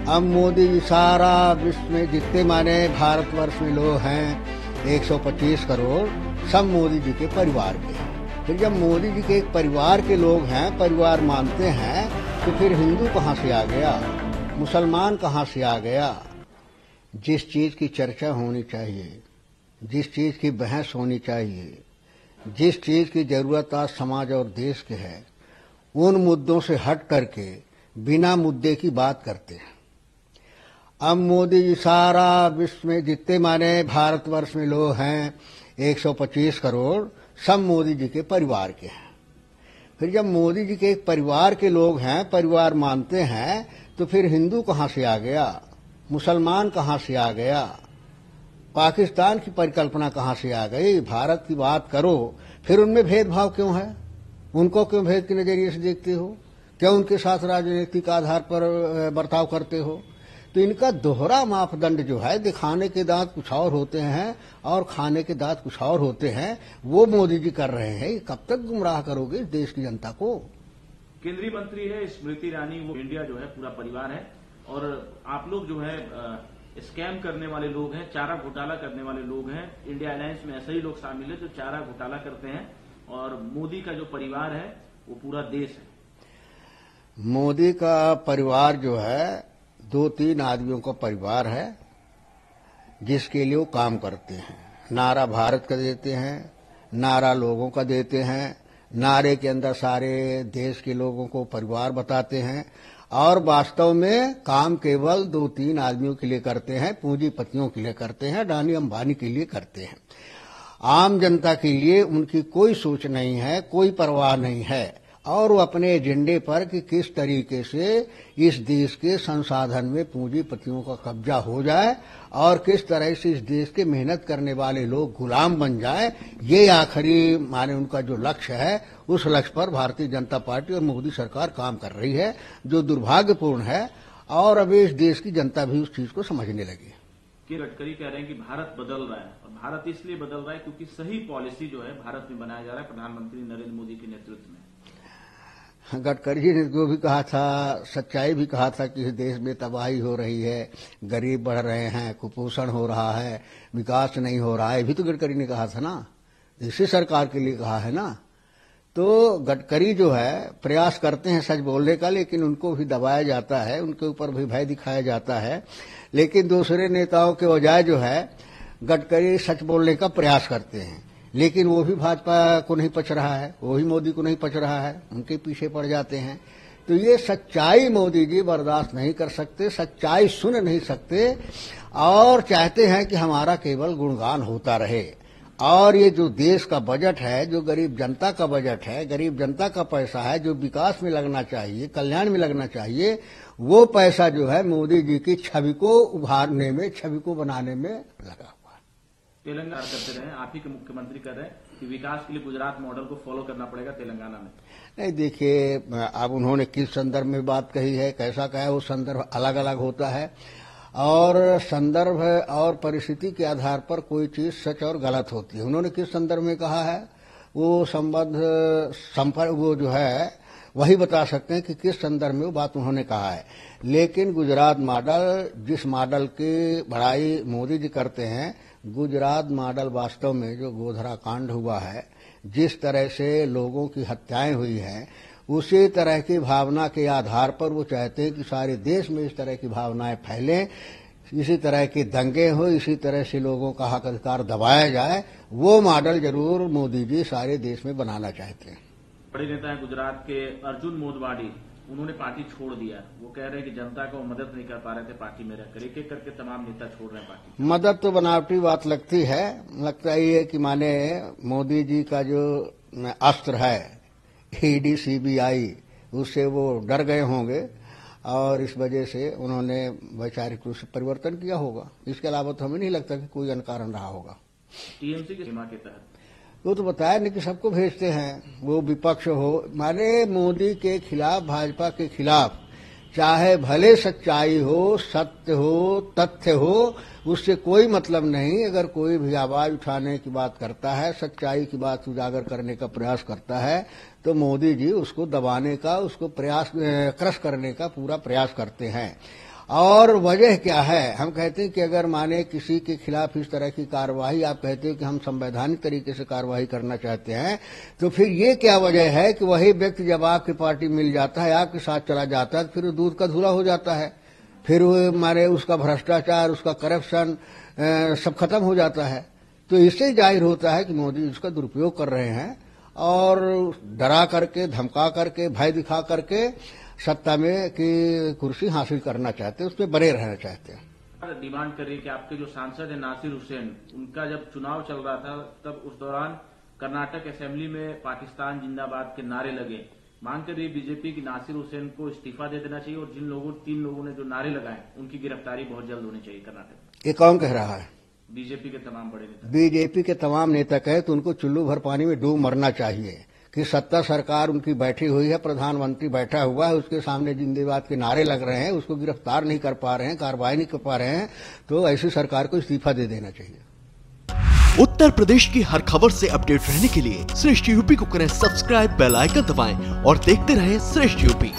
अब मोदी जी सारा विश्व में जितने माने भारतवर्ष में लोग हैं 125 करोड़, सब मोदी जी के परिवार के हैं। फिर जब मोदी जी के एक परिवार के लोग हैं, परिवार मानते हैं, तो फिर हिंदू कहाँ से आ गया, मुसलमान कहाँ से आ गया। जिस चीज की चर्चा होनी चाहिए, जिस चीज की बहस होनी चाहिए, जिस चीज की जरूरत आज समाज और देश के है, उन मुद्दों से हट करके बिना मुद्दे की बात करते हैं। अब मोदी जी सारा विश्व में जितने माने भारतवर्ष में लोग हैं 125 करोड़, सब मोदी जी के परिवार के हैं। फिर जब मोदी जी के एक परिवार के लोग हैं, परिवार मानते हैं, तो फिर हिंदू कहाँ से आ गया, मुसलमान कहाँ से आ गया, पाकिस्तान की परिकल्पना कहाँ से आ गई। भारत की बात करो, फिर उनमें भेदभाव क्यों है, उनको क्यों भेद के नजरिए से देखते हो, क्यों उनके साथ राजनीतिक आधार पर बर्ताव करते हो। तो इनका दोहरा मापदंड जो है, दिखाने के दांत कुछ और होते हैं और खाने के दांत कुछ और होते हैं, वो मोदी जी कर रहे हैं। कब तक गुमराह करोगे इस देश की जनता को। केंद्रीय मंत्री है स्मृति ईरानी, वो इंडिया जो है पूरा परिवार है, और आप लोग जो है स्कैम करने वाले लोग हैं, चारा घोटाला करने वाले लोग हैं। इंडिया अलायंस में ऐसे ही लोग शामिल है जो चारा घोटाला करते हैं, और मोदी का जो परिवार है वो पूरा देश है। मोदी का परिवार जो है 2-3 आदमियों का परिवार है, जिसके लिए वो काम करते हैं। नारा भारत का देते हैं, नारा लोगों का देते हैं, नारे के अंदर सारे देश के लोगों को परिवार बताते हैं, और वास्तव में काम केवल 2-3 आदमियों के लिए करते हैं, पूंजीपतियों के लिए करते हैं, अडानी अंबानी के लिए करते हैं। आम जनता के लिए उनकी कोई सोच नहीं है, कोई परवाह नहीं है, और वो अपने एजेंडे पर कि किस तरीके से इस देश के संसाधन में पूंजीपतियों का कब्जा हो जाए और किस तरह से इस देश के मेहनत करने वाले लोग गुलाम बन जाए, ये आखिरी माने उनका जो लक्ष्य है, उस लक्ष्य पर भारतीय जनता पार्टी और मोदी सरकार काम कर रही है, जो दुर्भाग्यपूर्ण है। और अभी इस देश की जनता भी उस चीज को समझने लगी। कि गडकरी कह रहे हैं कि भारत बदल रहा है, और भारत इसलिए बदल रहा है क्योंकि सही पॉलिसी जो है भारत में बनाया जा रहा है प्रधानमंत्री नरेंद्र मोदी के नेतृत्व में। गडकरी जी ने जो भी कहा था, सच्चाई भी कहा था कि इस देश में तबाही हो रही है, गरीब बढ़ रहे हैं, कुपोषण हो रहा है, विकास नहीं हो रहा है, भी तो गडकरी ने कहा था ना, इसी सरकार के लिए कहा है ना। तो गडकरी जो है प्रयास करते हैं सच बोलने का, लेकिन उनको भी दबाया जाता है, उनके ऊपर भी भय दिखाया जाता है। लेकिन दूसरे नेताओं के बजाय जो है गडकरी सच बोलने का प्रयास करते हैं, लेकिन वो भी भाजपा को नहीं पच रहा है, वो भी मोदी को नहीं पच रहा है, उनके पीछे पड़ जाते हैं। तो ये सच्चाई मोदी जी बर्दाश्त नहीं कर सकते, सच्चाई सुन नहीं सकते, और चाहते हैं कि हमारा केवल गुणगान होता रहे। और ये जो देश का बजट है, जो गरीब जनता का बजट है, गरीब जनता का पैसा है, जो विकास में लगना चाहिए, कल्याण में लगना चाहिए, वो पैसा जो है मोदी जी की छवि को उभारने में, छवि को बनाने में लगा। तेलंगाना करते रहे, आप ही के मुख्यमंत्री कर रहे हैं कि विकास के लिए गुजरात मॉडल को फॉलो करना पड़ेगा तेलंगाना में। नहीं, देखिए, अब उन्होंने किस संदर्भ में बात कही है, कैसा कहा है, वो संदर्भ अलग अलग होता है, और संदर्भ और परिस्थिति के आधार पर कोई चीज सच और गलत होती है। उन्होंने किस संदर्भ में कहा है, वो संपर्क वो जो है वही बता सकते हैं कि किस संदर्भ में वो बात उन्होंने कहा है। लेकिन गुजरात मॉडल, जिस मॉडल की बड़ाई मोदी जी करते हैं, गुजरात मॉडल वास्तव में जो गोधरा कांड हुआ है, जिस तरह से लोगों की हत्याएं हुई हैं, उसी तरह की भावना के आधार पर वो चाहते हैं कि सारे देश में इस तरह की भावनाएं फैलें, इसी तरह के दंगे हो, इसी तरह से लोगों का हक अधिकार दबाया जाए। वो मॉडल जरूर मोदी जी सारे देश में बनाना चाहते हैं। बड़े नेता हैं गुजरात के अर्जुन मोदवाडी, उन्होंने पार्टी छोड़ दिया। वो कह रहे हैं कि जनता को मदद नहीं कर पा रहे थे पार्टी में रहकर, एक एक करके तमाम नेता छोड़ रहे हैं पार्टी। मदद तो बनावटी बात लगती है, लगता ही है कि माने मोदी जी का जो अस्त्र है ईडी सीबीआई, उससे वो डर गए होंगे, और इस वजह से उन्होंने वैचारिक रूप से परिवर्तन किया होगा। इसके अलावा तो हमें नहीं लगता कि कोई अन्य कारण रहा होगा। टीएमसी की सीमा के तहत वो तो बताया नहीं कि सबको भेजते हैं, वो विपक्ष हो, माने मोदी के खिलाफ, भाजपा के खिलाफ, चाहे भले सच्चाई हो, सत्य हो, तथ्य हो, उससे कोई मतलब नहीं। अगर कोई भी आवाज उठाने की बात करता है, सच्चाई की बात उजागर करने का प्रयास करता है, तो मोदी जी उसको दबाने का, उसको प्रयास क्रश करने का पूरा प्रयास करते हैं। और वजह क्या है? हम कहते हैं कि अगर माने किसी के खिलाफ इस तरह की कार्रवाई, आप कहते हो कि हम संवैधानिक तरीके से कार्रवाई करना चाहते हैं, तो फिर ये क्या वजह है कि वही व्यक्ति जब आपकी पार्टी मिल जाता है, आपके साथ चला जाता है, फिर दूध का धूला हो जाता है, फिर मारे उसका भ्रष्टाचार, उसका करप्शन सब खत्म हो जाता है। तो इससे जाहिर होता है कि मोदी उसका दुरुपयोग कर रहे हैं और डरा करके, धमका करके, भय दिखा करके सत्ता में की कुर्सी हासिल करना चाहते हैं, उसमें बने रहना चाहते हैं। डिमांड कर रही है कि आपके जो सांसद है नासिर हुसैन, उनका जब चुनाव चल रहा था तब उस दौरान कर्नाटक असेंबली में पाकिस्तान जिंदाबाद के नारे लगे। मांग कर रही बीजेपी की नासिर हुसैन को इस्तीफा दे देना चाहिए और जिन लोगों 3 लोगों ने जो नारे लगाए उनकी गिरफ्तारी बहुत जल्द होनी चाहिए कर्नाटक। ये कौन कह रहा है? बीजेपी के तमाम बड़े नेता। बीजेपी के तमाम नेता कहे तो उनको चुल्लू भर पानी में डूब मरना चाहिए कि सत्ता सरकार उनकी बैठी हुई है, प्रधानमंत्री बैठा हुआ है, उसके सामने जिंदाबाद के नारे लग रहे हैं, उसको गिरफ्तार नहीं कर पा रहे हैं, कार्रवाई नहीं कर पा रहे हैं, तो ऐसी सरकार को इस्तीफा दे देना चाहिए। उत्तर प्रदेश की हर खबर से अपडेट रहने के लिए श्रेष्ठ यूपी को करें सब्सक्राइब, बेल आइकन दबाएं और देखते रहें श्रेष्ठ यूपी।